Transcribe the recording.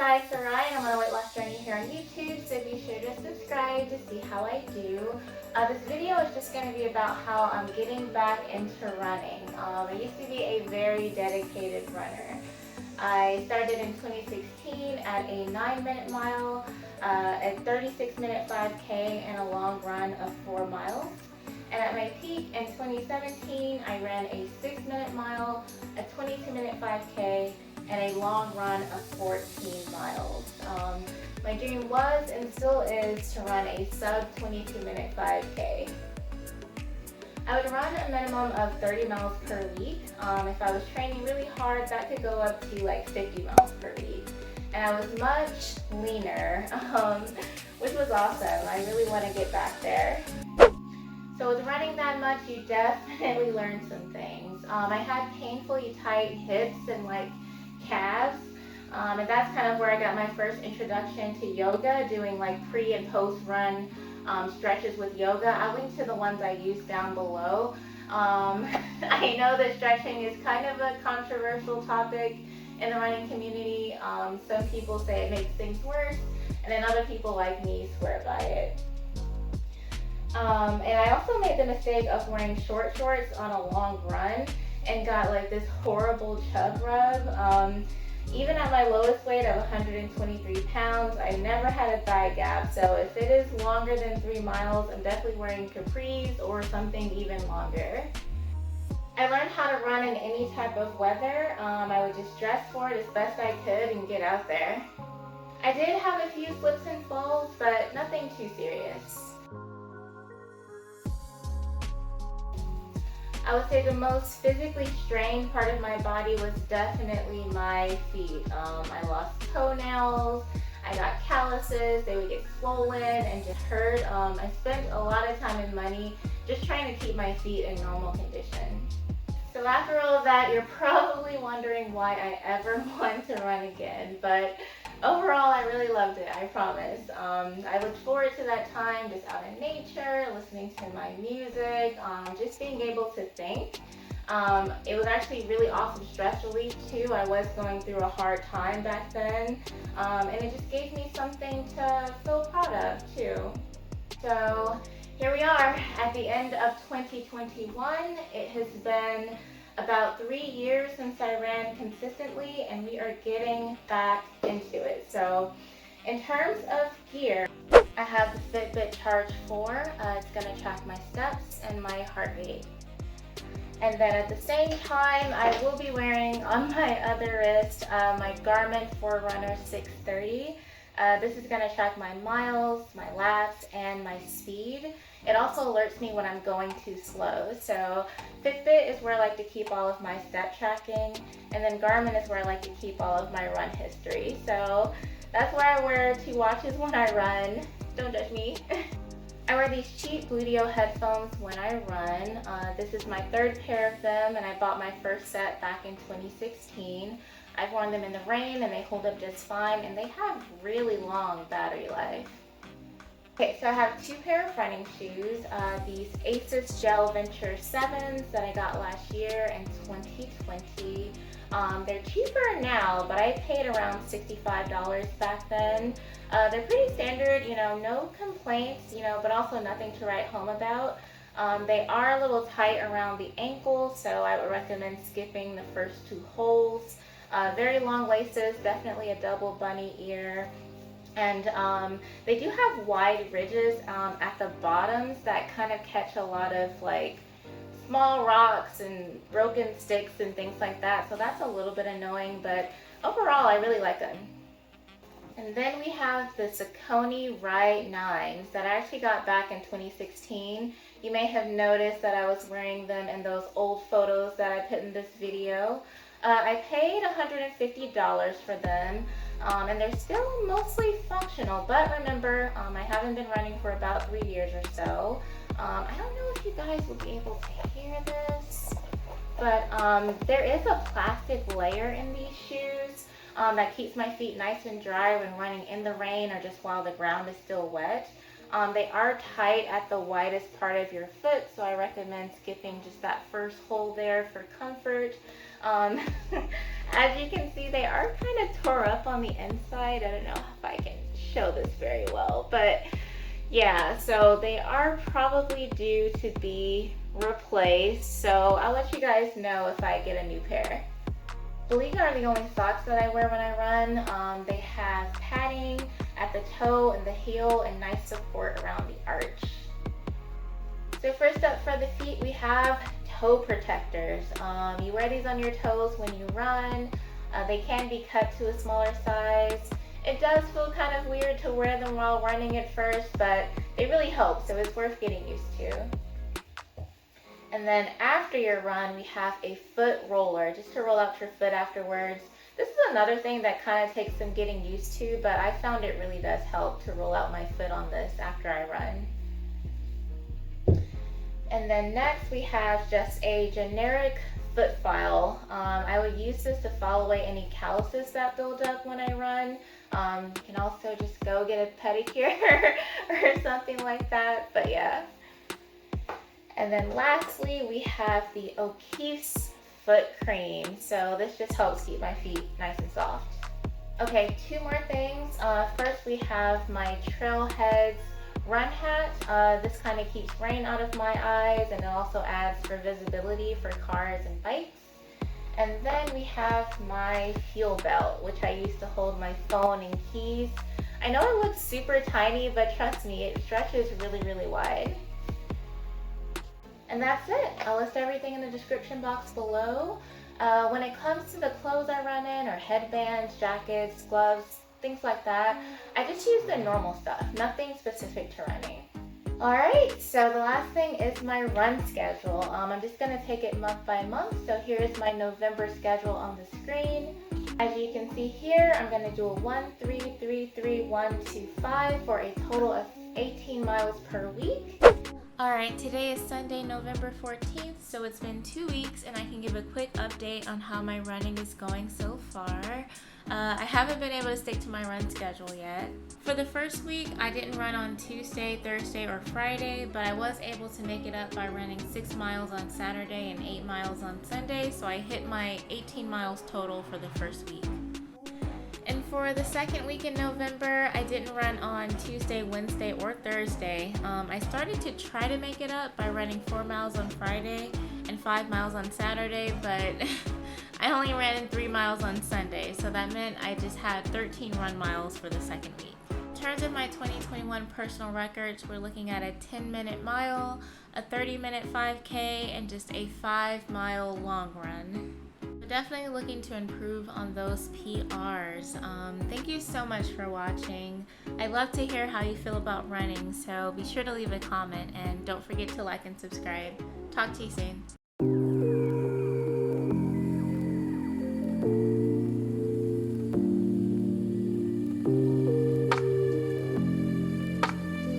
guys, so Ryan, I'm on a weight loss journey here on YouTube, so be sure to subscribe to see how I do. This video is just going to be about how I'm getting back into running. I used to be a very dedicated runner. I started in 2016 at a 9-minute mile, a 36-minute 5K, and a long run of 4 miles. And at my peak in 2017, I ran a 6-minute mile, a 22-minute 5K, and a long run of 14 miles. My dream was and still is to run a sub 22-minute 5K. I would run a minimum of 30 miles per week. If I was training really hard, that could go up to like 50 miles per week. And I was much leaner, which was awesome. I really want to get back there. So with running that much, you definitely learn some things. I had painfully tight hips and like calves, and that's kind of where I got my first introduction to yoga, doing like pre and post run stretches with yoga. I'll link to the ones I use down below. I know that stretching is kind of a controversial topic in the running community. Some people say it makes things worse, and then other people like me swear by it. And I also made the mistake of wearing short shorts on a long run and got like this horrible chub rub. Even at my lowest weight of 123 pounds, I never had a thigh gap. So if it is longer than 3 miles, I'm definitely wearing capris or something even longer. I learned how to run in any type of weather. I would just dress for it as best I could and get out there. I did have a few slips and falls, but nothing too serious. I would say the most physically strained part of my body was definitely my feet. I lost toenails, I got calluses, they would get swollen and just hurt. I spent a lot of time and money just trying to keep my feet in normal condition. So after all of that, you're probably wondering why I ever want to run again, but overall, I really loved it, I promise. I looked forward to that time just out in nature, listening to my music, just being able to think. It was actually really awesome stress relief too. I was going through a hard time back then, and it just gave me something to feel proud of too. So here we are at the end of 2021. It has been about 3 years since I ran consistently, and we are getting back into it. So in terms of gear, I have the Fitbit Charge 4. It's going to track my steps and my heart rate. And then at the same time, I will be wearing on my other wrist my Garmin Forerunner 630. This is going to track my miles, my laps, and my speed. It also alerts me when I'm going too slow. So Fitbit is where I like to keep all of my step tracking, and then Garmin is where I like to keep all of my run history. So that's why I wear 2 watches when I run. Don't judge me. I wear these cheap Bluedio headphones when I run. This is my 3rd pair of them, and I bought my first set back in 2016. I've worn them in the rain and they hold up just fine, and they have really long battery life. Okay, so I have 2 pair of running shoes, these Asics Gel Venture 7s that I got last year in 2020. They're cheaper now, but I paid around $65 back then. They're pretty standard, you know, no complaints, you know, but also nothing to write home about. They are a little tight around the ankle, so I would recommend skipping the first 2 holes. Very long laces, definitely a double bunny ear. And they do have wide ridges at the bottoms that kind of catch a lot of like small rocks and broken sticks and things like that. So that's a little bit annoying, but overall I really like them. And then we have the Saucony Ride 9s that I actually got back in 2016. You may have noticed that I was wearing them in those old photos that I put in this video. I paid $150 for them, and they're still mostly functional, but remember, I haven't been running for about 3 years or so. I don't know if you guys will be able to hear this, but there is a plastic layer in these shoes that keeps my feet nice and dry when running in the rain or just while the ground is still wet. They are tight at the widest part of your foot, so I recommend skipping just that first hole there for comfort. As you can see, they are kind of tore up on the inside. I don't know if I can show this very well, but yeah, so they are probably due to be replaced. So I'll let you guys know if I get a new pair. Balega are the only socks that I wear when I run. They have padding at the toe and the heel and nice support around the arch. So first up for the feet, we have toe protectors. You wear these on your toes when you run. They can be cut to a smaller size. It does feel kind of weird to wear them while running at first, but they really help, so it's worth getting used to. And then after your run, we have a foot roller, just to roll out your foot afterwards. This is another thing that kind of takes some getting used to, but I found it really does help to roll out my foot on this after I run. And then next we have just a generic foot file. I would use this to file away any calluses that build up when I run. You can also just go get a pedicure or something like that, but yeah. And then lastly, we have the O'Keeffe's foot cream. So this just helps keep my feet nice and soft. Okay, two more things. First we have my TrailHeads run hat. This kind of keeps rain out of my eyes, and it also adds for visibility for cars and bikes. And then we have my FuelBelt, which I use to hold my phone and keys. I know it looks super tiny, but trust me, it stretches really, really wide. And that's it. I'll list everything in the description box below. When it comes to the clothes I run in, or headbands, jackets, gloves, things like that, I just use the normal stuff, nothing specific to running. Alright, so the last thing is my run schedule. I'm just going to take it month by month. So here's my November schedule on the screen. As you can see here, I'm going to do a 1, 3, 3, 3, 1, 2, 5 for a total of 18 miles per week. Alright, today is Sunday, November 14th, so it's been 2 weeks and I can give a quick update on how my running is going so far. I haven't been able to stick to my run schedule yet. For the first week, I didn't run on Tuesday, Thursday, or Friday, but I was able to make it up by running 6 miles on Saturday and 8 miles on Sunday, so I hit my 18 miles total for the first week. And for the second week in November, I didn't run on Tuesday, Wednesday, or Thursday. I started to try to make it up by running 4 miles on Friday and 5 miles on Saturday, but I only ran 3 miles on Sunday, so that meant I just had 13 run miles for the second week. In terms of my 2021 personal records, we're looking at a 10-minute mile, a 30-minute 5K, and just a 5-mile long run. Definitely looking to improve on those PRs. Thank you so much for watching. I'd love to hear how you feel about running, so be sure to leave a comment and don't forget to like and subscribe. Talk to you soon.